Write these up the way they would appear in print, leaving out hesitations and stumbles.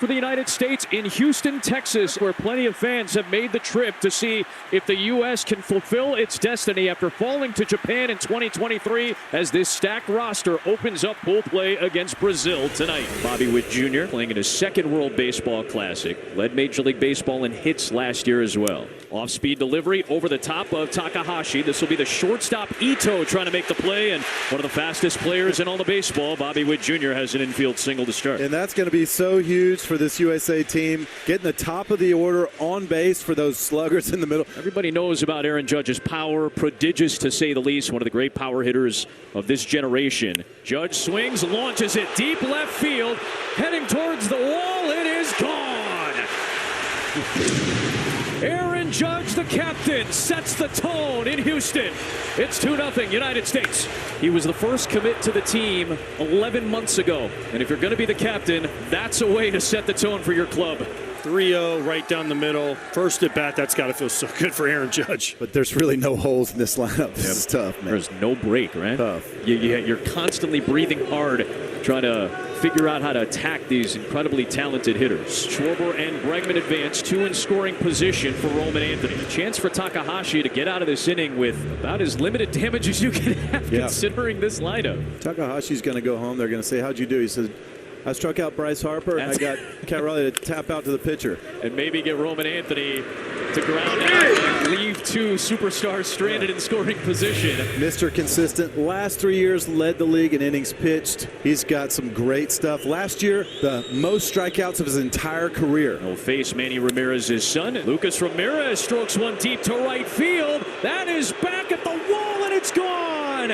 for the United States in Houston, Texas, where plenty of fans have made the trip to see if the U.S. can fulfill its destiny after falling to Japan in 2023 as this stacked roster opens up pool play against Brazil tonight. Bobby Witt Jr. playing in his second World Baseball Classic, led Major League Baseball in hits last year as well. Off-speed delivery over the top of Takahashi. This will be the shortstop Ito trying to make the play, and one of the fastest players in all the baseball, Bobby Witt Jr. has an infield single to start. And that's going to be so huge for this USA team, getting the top of the order on base for those sluggers in the middle. Everybody knows about Aaron Judge's power, prodigious to say the least, one of the great power hitters of this generation. Judge swings, launches it deep left field, heading towards the wall. It is gone. Aaron Judge, the captain, sets the tone in Houston. It's 2-0 United States. He was the first commit to the team 11 months ago. And if you're going to be the captain, that's a way to set the tone for your club. 3-0 right down the middle. First at bat, that's got to feel so good for Aaron Judge. But there's really no holes in this lineup. This is tough, man. There's no break, right? Tough. You're constantly breathing hard, trying to figure out how to attack these incredibly talented hitters. Schwarber and Bregman advance, two in scoring position for Roman Anthony. A chance for Takahashi to get out of this inning with about as limited damage as you can have considering this lineup. Takahashi's going to go home. They're going to say, how'd you do? He said, I struck out Bryce Harper, and I got Cat Riley to tap out to the pitcher. And maybe get Roman Anthony to ground out and leave two superstars stranded in scoring position. Mr. Consistent. Last 3 years led the league in innings pitched. He's got some great stuff. Last year, the most strikeouts of his entire career. He'll face Manny Ramirez's son. Lucas Ramirez strokes one deep to right field. That is back at the wall, and it's gone.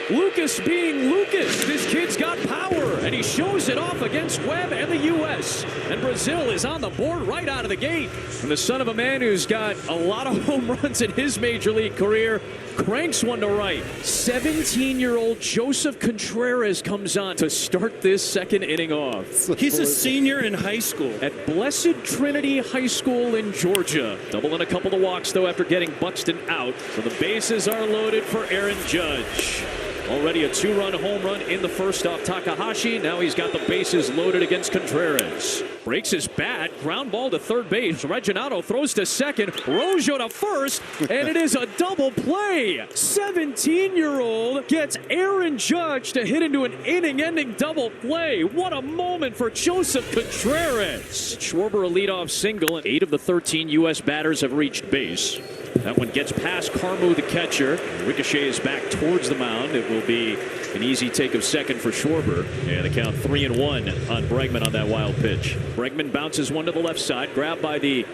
Lucas being Lucas, this kid's got power, and he shows it off against Webb and the U.S. And Brazil is on the board right out of the gate. And the son of a man who's got a lot of home runs in his major league career cranks one to right. 17-year-old Joseph Contreras comes on to start this second inning off. He's a senior in high school. At Blessed Trinity High School in Georgia. Doubling a couple of walks, though, after getting Buxton out. So the bases are loaded for Aaron Judge. Already a two-run home run in the first off Takahashi. Now he's got the bases loaded against Contreras. Breaks his bat. Ground ball to third base. Reginato throws to second. Rojo to first. And it is a double play. 17-year-old gets Aaron Judge to hit into an inning-ending double play. What a moment for Joseph Contreras. Schwarber a leadoff single, and 8 of the 13 U.S. batters have reached base. That one gets past Carmu, the catcher. Ricochets back towards the mound. It will be an easy take of second for Schwarber. And the count 3-1 on Bregman on that wild pitch. Bregman bounces one to the left side, grabbed by the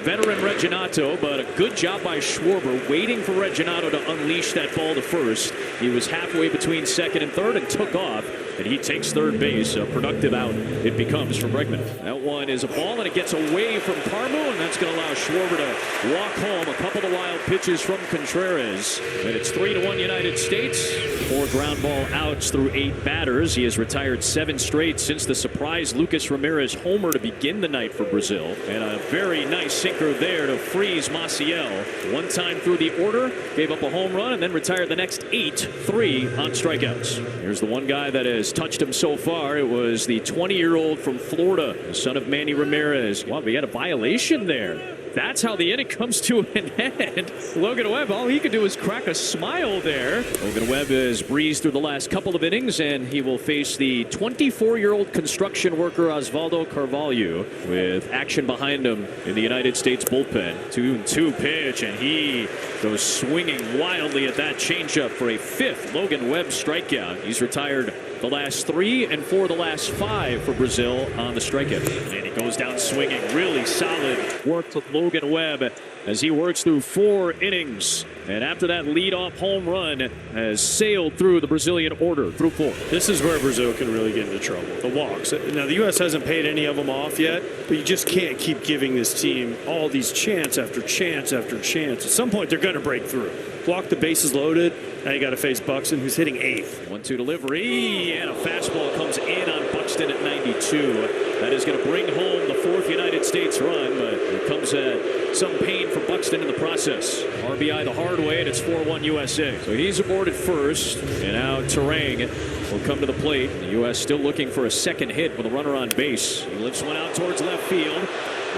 veteran Reginato, but a good job by Schwarber waiting for Reginato to unleash that ball to first. He was halfway between second and third and took off, and he takes third base. A productive out it becomes for Bregman. That one is a ball, and it gets away from Carmu, and that's going to allow Schwarber to walk home. A couple of wild pitches from Contreras, and it's 3-1 United States. 4 ground ball outs through 8 batters. He has retired 7 straight since the surprise Lucas Ramirez homer to begin the night for Brazil, and a very nice sinker there to freeze Maciel. One time through the order, gave up a home run, and then retired the next 8, 3 on strikeouts. Here's the one guy that has touched him so far. It was the 20-year-old from Florida, the son of Manny Ramirez. Wow, we had a violation there. That's how the inning comes to an end. Logan Webb, all he could do is crack a smile there. Logan Webb has breezed through the last couple of innings, and he will face the 24-year-old construction worker Osvaldo Carvalho with action behind him in the United States bullpen. 2-2 pitch, and he goes swinging wildly at that changeup for a 5th Logan Webb strikeout. He's retired the last 3 and for the last 5 for Brazil on the strikeout. And he goes down swinging. Really solid work with Logan Webb as he works through 4 innings. And after that leadoff home run has sailed through the Brazilian order through 4. This is where Brazil can really get into trouble. The walks. Now, the U.S. hasn't paid any of them off yet, but you just can't keep giving this team all these chance after chance after chance. At some point, they're going to break through. Walk, the bases loaded. Now you got to face Buxton, who's hitting 8th. 1-2 delivery, and a fastball comes in on Buxton at 92. That is going to bring home the 4th United States run, but it comes at some pain for Buxton in the process. RBI the hard way, and it's 4-1 USA. So he's aboard at first, and now Terang will come to the plate. The U.S. still looking for a second hit with a runner on base. He lifts one out towards left field.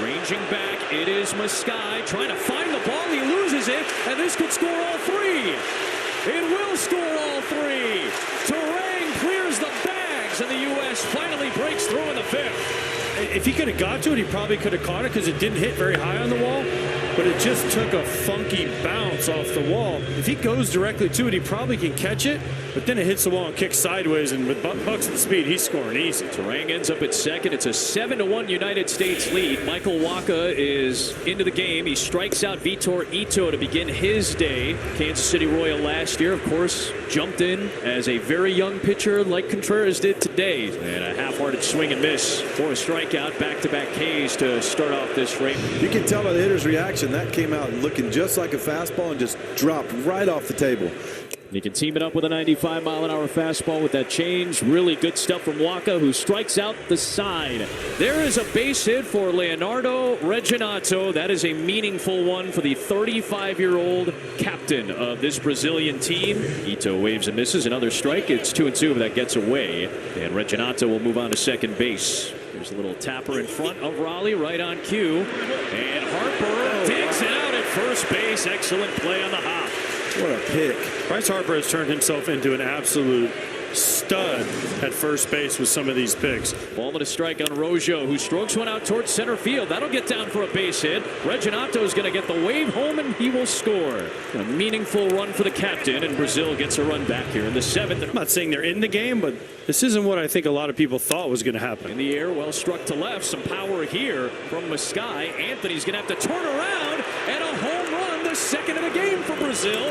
Ranging back, it is Mascai trying to find the ball. He loses it, and this could score all three. It will score all three. Turang clears the bags, and the U.S. finally breaks through in the fifth. If he could have got to it, he probably could have caught it because it didn't hit very high on the wall, but it just took a funky bounce off the wall. If he goes directly to it, he probably can catch it, but then it hits the wall and kicks sideways, and with Buxton's speed, he's scoring easy. Turang ends up at second. It's a 7-1 United States lead. Michael Wacha is into the game. He strikes out Vitor Ito to begin his day. Kansas City Royal last year, of course, jumped in as a very young pitcher like Contreras did today. And a half-hearted swing and miss for a strikeout. Back-to-back Ks to start off this frame. You can tell by the hitter's reaction that came out looking just like a fastball and just dropped right off the table. You can team it up with a 95-mile-an-hour fastball with that change. Really good stuff from Wacha, who strikes out the side. There is a base hit for Leonardo Reginato. That is a meaningful one for the 35-year-old captain of this Brazilian team. Ito waves and misses. Another strike. It's 2-2, but that gets away. And Reginato will move on to second base. There's a little tapper in front of Raleigh, right on cue. And Harper digs it out at first base. Excellent play on the hop. What a pick. Bryce Harper has turned himself into an absolute stud at first base with some of these picks. Ball and a strike on Rojo, who strokes one out towards center field. That'll get down for a base hit. Reginato is going to get the wave home, and he will score. A meaningful run for the captain, and Brazil gets a run back here in the seventh. I'm not saying they're in the game, but this isn't what I think a lot of people thought was going to happen. In the air, well struck to left. Some power here from Mascai. Anthony's going to have to turn around, and a home run, the second of the game for Brazil.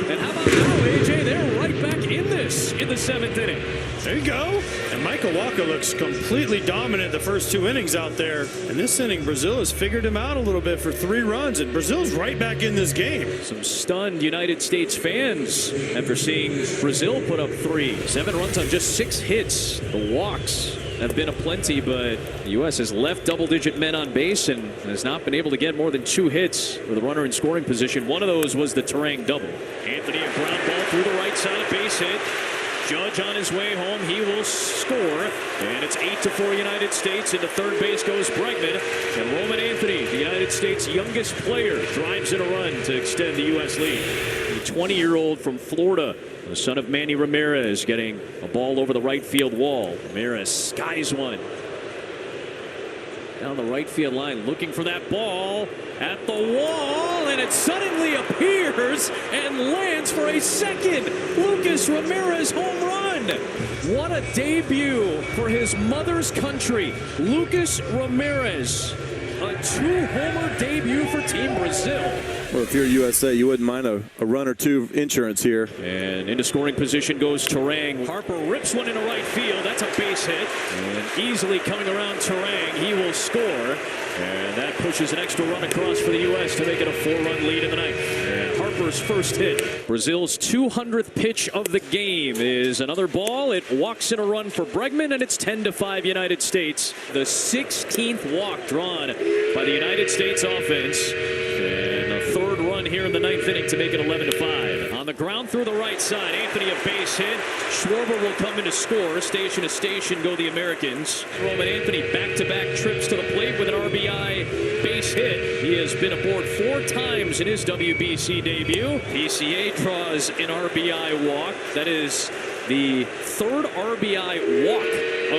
And how about now, AJ? They're right back in this in the seventh inning. There you go. And Michael Wacha looks completely dominant the first two innings out there. And this inning, Brazil has figured him out a little bit for 3 runs, and Brazil's right back in this game. Some stunned United States fans after seeing Brazil put up 3. 7 runs on just 6 hits. The walks have been aplenty, but the U.S. has left double-digit men on base and has not been able to get more than 2 hits with a runner in scoring position. One of those was the Turang double. Anthony, a ground ball through the right side, a base hit. Judge on his way home. He will score. And it's 8-4 United States. Into third base goes Bregman. And Roman Anthony, the United States' youngest player, drives in a run to extend the U.S. lead. The 20-year-old from Florida, the son of Manny Ramirez, getting a ball over the right field wall. Ramirez skies one down the right field line, looking for that ball at the wall, and it suddenly appears and lands for a second Lucas Ramirez home run. What a debut for his mother's country. Lucas Ramirez, a 2-homer debut for Team Brazil. Well, if you're USA, you wouldn't mind a run or 2 insurance here. And into scoring position goes Turang. Harper rips one into right field. That's a base hit. And easily coming around Turang, he will score. And that pushes an extra run across for the U.S. to make it a 4-run lead in the ninth. And Harper's first hit. Brazil's 200th pitch of the game is another ball. It walks in a run for Bregman, and it's 10-5 United States. The 16th walk drawn by the United States offense. And a third run here in the ninth inning to make it 11-5. On the ground through the right side, Anthony a base hit. Schwarber will come in to score. Station to station go the Americans. Roman Anthony back-to-back trips to the plate with an RBI base hit. He has been aboard 4 times in his WBC debut. PCA draws an RBI walk. That is the 3rd RBI walk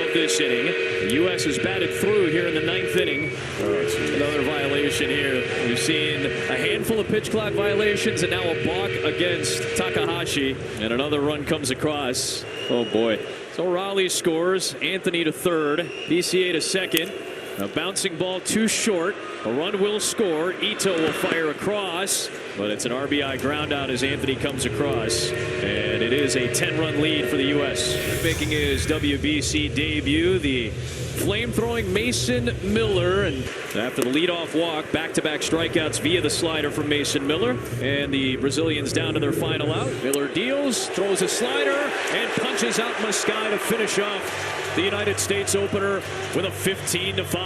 of this inning. The U.S. has batted through here in the 9th inning. Another violation here. We've seen a handful of pitch clock violations and now a balk against Takahashi. And another run comes across. Oh, boy. So Raleigh scores. Anthony to third. PCA to second. A bouncing ball too short. A run will score. Ito will fire across, but it's an RBI ground out as Anthony comes across. And it is a 10-run lead for the U.S. Making his WBC debut, the flame-throwing Mason Miller. And after the leadoff walk, back-to-back strikeouts via the slider from Mason Miller. And the Brazilians down to their final out. Miller deals, throws a slider, and punches out Mascai to finish off the United States opener with a 15-5.